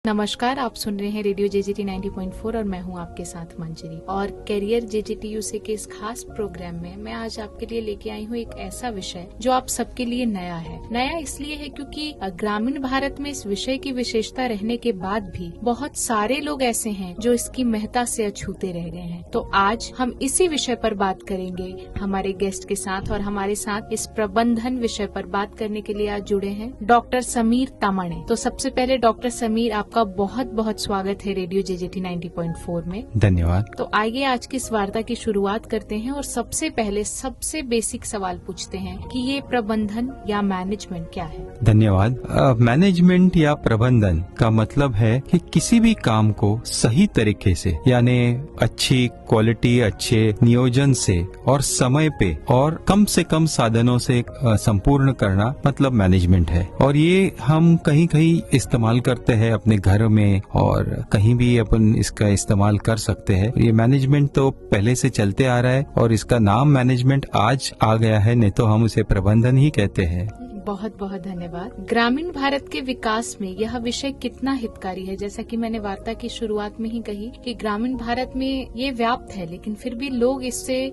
नमस्कार, आप सुन रहे हैं रेडियो जेजेटी 90.4 और मैं हूं आपके साथ मंजरी। और कैरियर जेजेटीयूसी के इस खास प्रोग्राम में मैं आज आपके लिए लेके आई हूं एक ऐसा विषय जो आप सबके लिए नया है। नया इसलिए है क्योंकि ग्रामीण भारत में इस विषय की विशेषता रहने के बाद भी बहुत सारे लोग ऐसे हैं जो इसकी महत्ता से अछूते रह गए हैं। तो आज हम इसी विषय पर बात करेंगे हमारे गेस्ट के साथ, और हमारे साथ इस प्रबंधन विषय पर बात करने के लिए आज जुड़े हैं डॉक्टर समीर तामणे। तो सबसे पहले डॉक्टर समीर, आपका बहुत बहुत स्वागत है रेडियो जेजेटी 90.4 में। धन्यवाद। तो आइए आज की इस वार्ता की शुरुआत करते हैं और सबसे पहले सबसे बेसिक सवाल पूछते हैं कि ये प्रबंधन या मैनेजमेंट क्या है? धन्यवाद। मैनेजमेंट या प्रबंधन का मतलब है कि किसी भी काम को सही तरीके से, यानी अच्छी क्वालिटी, अच्छे नियोजन से और समय पे और कम से कम साधनों से संपूर्ण करना मतलब मैनेजमेंट है। और ये हम कहीं कहीं इस्तेमाल करते हैं अपने घर में, और कहीं भी अपन इसका इस्तेमाल कर सकते हैं। ये मैनेजमेंट तो पहले से चलते आ रहा है और इसका नाम मैनेजमेंट आज आ गया है, नहीं तो हम उसे प्रबंधन ही कहते हैं। बहुत बहुत धन्यवाद। ग्रामीण भारत के विकास में यह विषय कितना हितकारी है? जैसा कि मैंने वार्ता की शुरुआत में ही कही कि ग्रामीण भारत में ये व्याप्त है, लेकिन फिर भी लोग इससे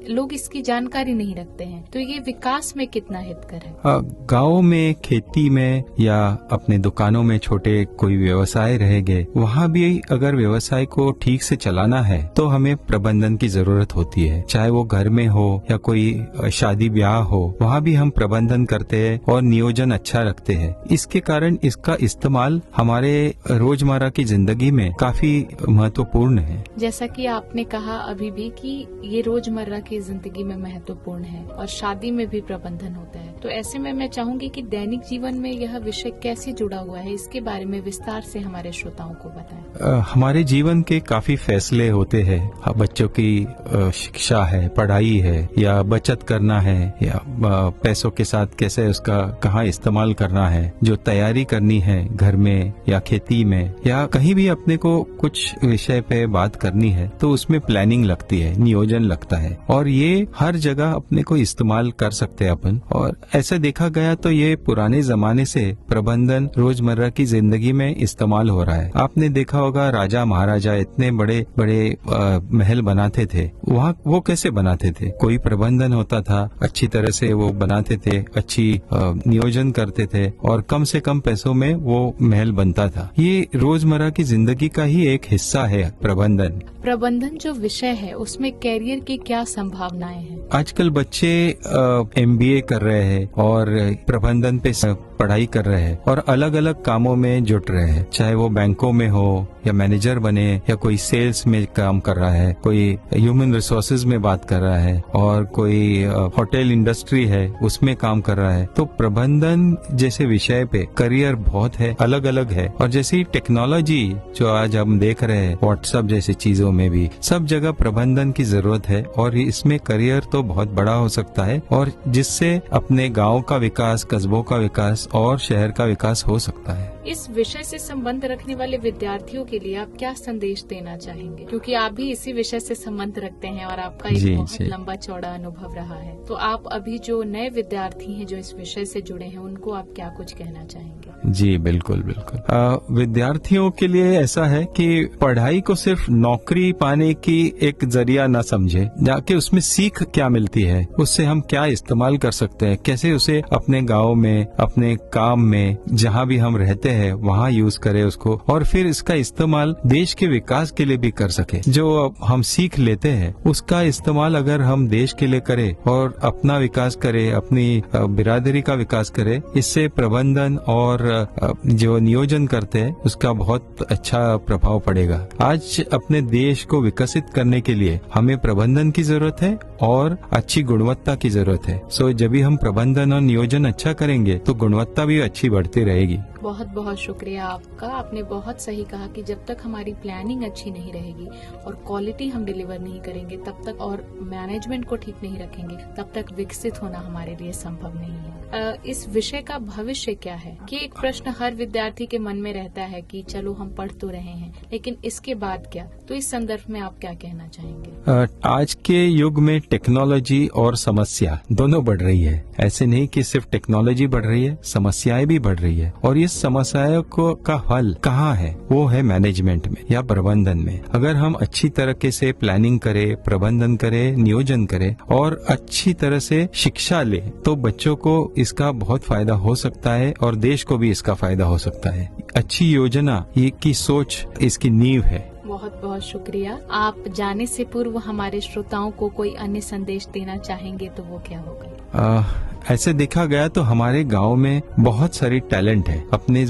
लोग इसकी जानकारी नहीं रखते हैं। तो ये विकास में कितना हितकर है? गाँव में, खेती में या अपने दुकानों में छोटे कोई व्यवसाय रह गए, वहाँ भी अगर व्यवसाय को ठीक से चलाना है तो हमें प्रबंधन की जरूरत होती है। चाहे वो घर में हो या कोई शादी ब्याह हो, वहाँ भी हम प्रबंधन करते हैं और नियोजन अच्छा रखते हैं। इसके कारण इसका इस्तेमाल हमारे रोजमर्रा की जिंदगी में काफी महत्वपूर्ण है। जैसा कि आपने कहा अभी भी कि ये रोजमर्रा की जिंदगी में महत्वपूर्ण है और शादी में भी प्रबंधन होता है। तो ऐसे में मैं चाहूंगी कि दैनिक जीवन में यह विषय कैसे जुड़ा हुआ है, इसके बारे में विस्तार से हमारे श्रोताओं को बताएं। हमारे जीवन के काफी फैसले होते हैं। बच्चों की शिक्षा है, पढ़ाई है, या बचत करना है, या पैसों के साथ कैसे उसका कहाँ इस्तेमाल करना है, जो तैयारी करनी है घर में या खेती में, या कहीं भी अपने को कुछ विषय पे बात करनी है, तो उसमें प्लानिंग लगती है, नियोजन लगता है। और ये हर जगह अपने को इस्तेमाल कर सकते हैं अपन। और ऐसा देखा गया तो ये पुराने जमाने से प्रबंधन रोजमर्रा की जिंदगी में इस्तेमाल हो रहा है। आपने देखा होगा राजा महाराजा इतने बड़े बड़े महल बनाते थे, वहाँ वो कैसे बनाते थे? कोई प्रबंधन होता था, अच्छी तरह से वो बनाते थे, अच्छी नियोजन करते थे और कम से कम पैसों में वो महल बनता था। ये रोजमर्रा की जिंदगी का ही एक हिस्सा है प्रबंधन। प्रबंधन जो विषय है उसमें कैरियर की क्या संभावनाएं हैं? आजकल बच्चे MBA कर रहे हैं और प्रबंधन पे पढ़ाई कर रहे हैं और अलग अलग कामों में जुट रहे हैं। चाहे वो बैंकों में हो या मैनेजर बने, या कोई सेल्स में काम कर रहा है, कोई ह्यूमन रिसोर्सेज में बात कर रहा है, और कोई होटल इंडस्ट्री है उसमें काम कर रहा है। तो प्रबंधन जैसे विषय पे करियर बहुत है, अलग अलग है। और जैसी टेक्नोलॉजी जो आज हम देख रहे हैं, व्हाट्सएप जैसी चीजों में भी सब जगह प्रबंधन की जरूरत है। और इसमें करियर तो बहुत बड़ा हो सकता है, और जिससे अपने गांव का विकास, कस्बों का विकास और शहर का विकास हो सकता है। इस विषय से संबंध रखने वाले विद्यार्थियों के लिए आप क्या संदेश देना चाहेंगे? क्योंकि आप भी इसी विषय से संबंध रखते हैं और आपका एक बहुत लंबा चौड़ा अनुभव रहा है। तो आप अभी जो नए विद्यार्थी हैं जो इस विषय से जुड़े हैं, उनको आप क्या कुछ कहना चाहेंगे? जी बिल्कुल बिल्कुल। विद्यार्थियों के लिए ऐसा है कि पढ़ाई को सिर्फ नौकरी पाने की एक जरिया न समझे, जाके उसमें सीख क्या मिलती है, उससे हम क्या इस्तेमाल कर सकते हैं, कैसे उसे अपने गाँव में, अपने काम में, जहाँ भी हम रहते हैं वहाँ यूज करें उसको, और फिर इसका इस्तेमाल देश के विकास के लिए भी कर सके। जो हम सीख लेते हैं उसका इस्तेमाल अगर हम देश के लिए करें और अपना विकास करें, अपनी बिरादरी का विकास करें, इससे प्रबंधन और जो नियोजन करते हैं उसका बहुत अच्छा प्रभाव पड़ेगा। आज अपने देश को विकसित करने के लिए हमें प्रबंधन की जरूरत है और अच्छी गुणवत्ता की जरूरत है। सो जब भी हम प्रबंधन और नियोजन अच्छा करेंगे तो गुणवत्ता भी अच्छी बढ़ती रहेगी। बहुत बहुत शुक्रिया आपका। आपने बहुत सही कहा कि जब तक हमारी प्लानिंग अच्छी नहीं रहेगी और क्वालिटी हम डिलीवर नहीं करेंगे तब तक, और मैनेजमेंट को ठीक नहीं रखेंगे तब तक विकसित होना हमारे लिए संभव नहीं है। इस विषय का भविष्य क्या है? कि एक प्रश्न हर विद्यार्थी के मन में रहता है कि चलो हम पढ़ तो रहे हैं, लेकिन इसके बाद क्या? तो इस संदर्भ में आप क्या कहना चाहेंगे? आज के युग में टेक्नोलॉजी और समस्या दोनों बढ़ रही है। ऐसे नहीं कि सिर्फ टेक्नोलॉजी बढ़ रही है, समस्याएं भी बढ़ रही है। और इस समस्याओं को का हल कहाँ है? वो है मैनेजमेंट में या प्रबंधन में। अगर हम अच्छी तरीके से प्लानिंग करें, प्रबंधन करें, नियोजन करें और अच्छी तरह से शिक्षा ले, तो बच्चों को इसका बहुत फायदा हो सकता है और देश को भी इसका फायदा हो सकता है। अच्छी योजना ये की सोच इसकी नींव है। बहुत बहुत शुक्रिया। आप जाने से पूर्व हमारे श्रोताओं को कोई अन्य संदेश देना चाहेंगे तो वो क्या होगा? ऐसे देखा गया तो हमारे गांव में बहुत सारी टैलेंट है। अपने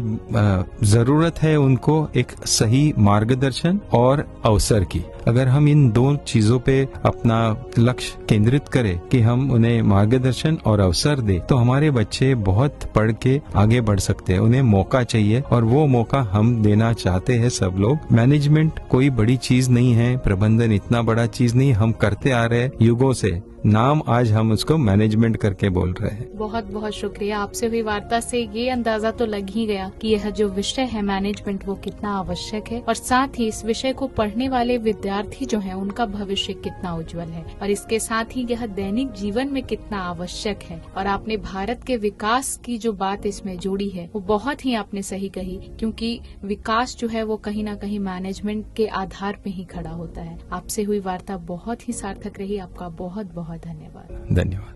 जरूरत है उनको एक सही मार्गदर्शन और अवसर की। अगर हम इन दो चीजों पे अपना लक्ष्य केंद्रित करें कि हम उन्हें मार्गदर्शन और अवसर दे, तो हमारे बच्चे बहुत पढ़ के आगे बढ़ सकते हैं। उन्हें मौका चाहिए और वो मौका हम देना चाहते हैं सब लोग। मैनेजमेंट कोई बड़ी चीज नहीं है, प्रबंधन इतना बड़ा चीज नहीं, हम करते आ रहे युगों से। नाम आज हम उसको मैनेजमेंट करके बोल रहे हैं। बहुत बहुत शुक्रिया। आपसे हुई वार्ता से ये अंदाजा तो लग ही गया कि यह जो विषय है मैनेजमेंट वो कितना आवश्यक है, और साथ ही इस विषय को पढ़ने वाले विद्यार्थी जो हैं उनका भविष्य कितना उज्जवल है, और इसके साथ ही यह दैनिक जीवन में कितना आवश्यक है। और आपने भारत के विकास की जो बात इसमें जोड़ी है वो बहुत ही आपने सही कही, क्योंकि विकास जो है वो कहीं ना कहीं मैनेजमेंट के आधार पे ही खड़ा होता है। आपसे हुई वार्ता बहुत ही सार्थक रही। आपका बहुत बहुत धन्यवाद। धन्यवाद।